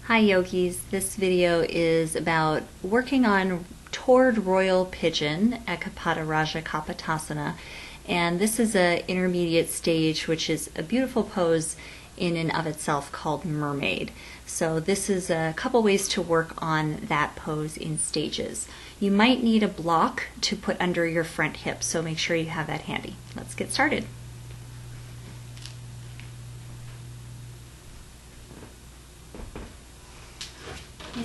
Hi yogis, this video is about working on toward Royal Pigeon, Ekapada Raja Kapotasana, and this is an intermediate stage which is a beautiful pose in and of itself called Mermaid. So this is a couple ways to work on that pose in stages. You might need a block to put under your front hip, so make sure you have that handy. Let's get started.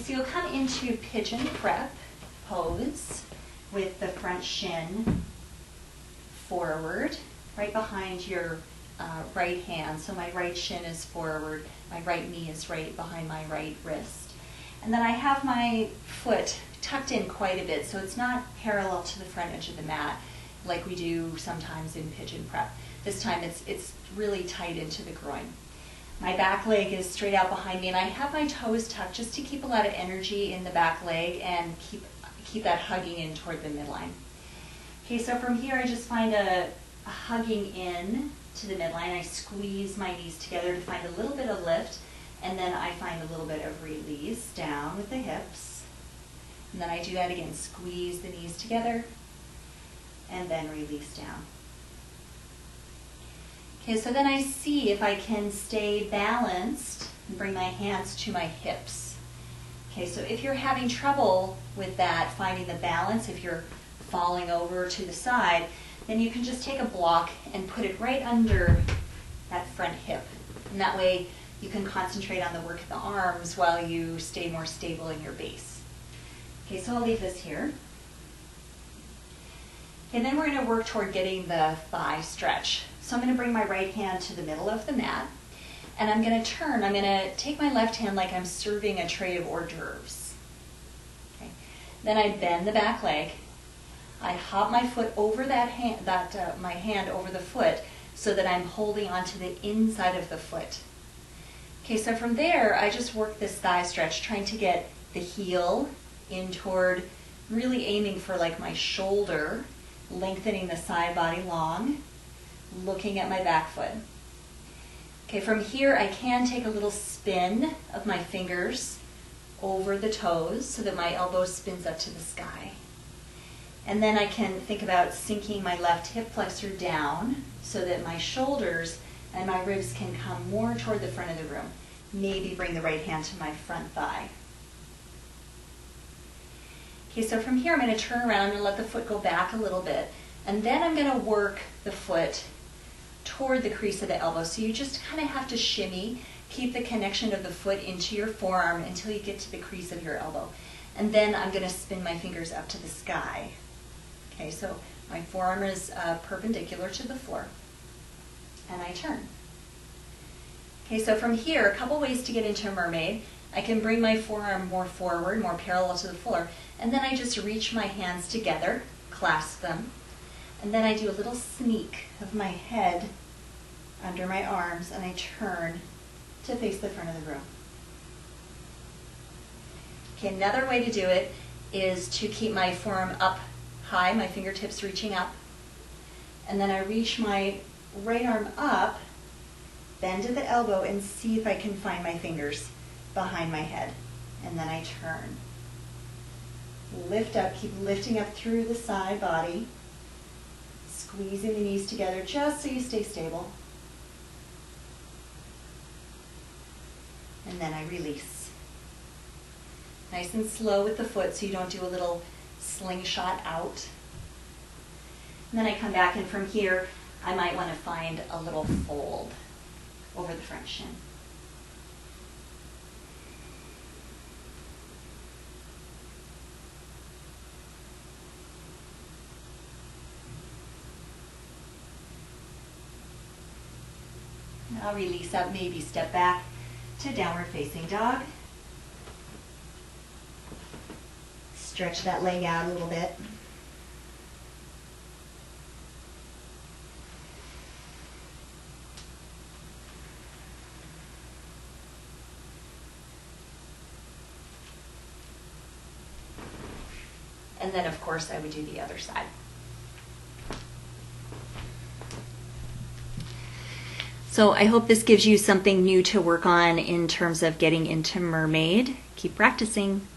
So you'll come into pigeon prep pose with the front shin forward, right behind your right hand. So my right shin is forward, my right knee is right behind my right wrist. And then I have my foot tucked in quite a bit, so it's not parallel to the front edge of the mat like we do sometimes in pigeon prep. This time it's really tight into the groin. My back leg is straight out behind me, and I have my toes tucked just to keep a lot of energy in the back leg and keep that hugging in toward the midline. Okay, so from here I just find a hugging in to the midline. I squeeze my knees together to find a little bit of lift, and then I find a little bit of release down with the hips. And then I do that again, squeeze the knees together, and then release down. Okay, so then I see if I can stay balanced and bring my hands to my hips. Okay, so if you're having trouble with that, finding the balance, if you're falling over to the side, then you can just take a block and put it right under that front hip. And that way you can concentrate on the work of the arms while you stay more stable in your base. Okay, so I'll leave this here. And then we're going to work toward getting the thigh stretch. So I'm going to bring my right hand to the middle of the mat, and I'm going to turn. I'm going to take my left hand like I'm serving a tray of hors d'oeuvres. Okay. Then I bend the back leg. I hop my foot over that hand, my hand over the foot, so that I'm holding onto the inside of the foot. Okay, so from there I just work this thigh stretch, trying to get the heel in toward, really aiming for like my shoulder, lengthening the side body long, looking at my back foot. Okay, from here I can take a little spin of my fingers over the toes so that my elbow spins up to the sky. And then I can think about sinking my left hip flexor down so that my shoulders and my ribs can come more toward the front of the room. Maybe bring the right hand to my front thigh. Okay, so from here I'm going to turn around and let the foot go back a little bit. And then I'm going to work the foot toward the crease of the elbow. So you just kind of have to shimmy, keep the connection of the foot into your forearm until you get to the crease of your elbow. And then I'm going to spin my fingers up to the sky. Okay, so my forearm is perpendicular to the floor. And I turn. Okay, so from here, a couple ways to get into a mermaid. I can bring my forearm more forward, more parallel to the floor, and then I just reach my hands together, clasp them, and then I do a little sneak of my head under my arms, and I turn to face the front of the room. Okay, another way to do it is to keep my forearm up high, my fingertips reaching up, and then I reach my right arm up, bend at the elbow, and see if I can find my fingers behind my head, and then I turn. Lift up, keep lifting up through the side body, squeezing the knees together just so you stay stable. And then I release. Nice and slow with the foot so you don't do a little slingshot out. And then I come back, and from here I might want to find a little fold over the front shin. I'll release up, maybe step back to downward facing dog. Stretch that leg out a little bit. And then of course I would do the other side. So I hope this gives you something new to work on in terms of getting into Mermaid. Keep practicing.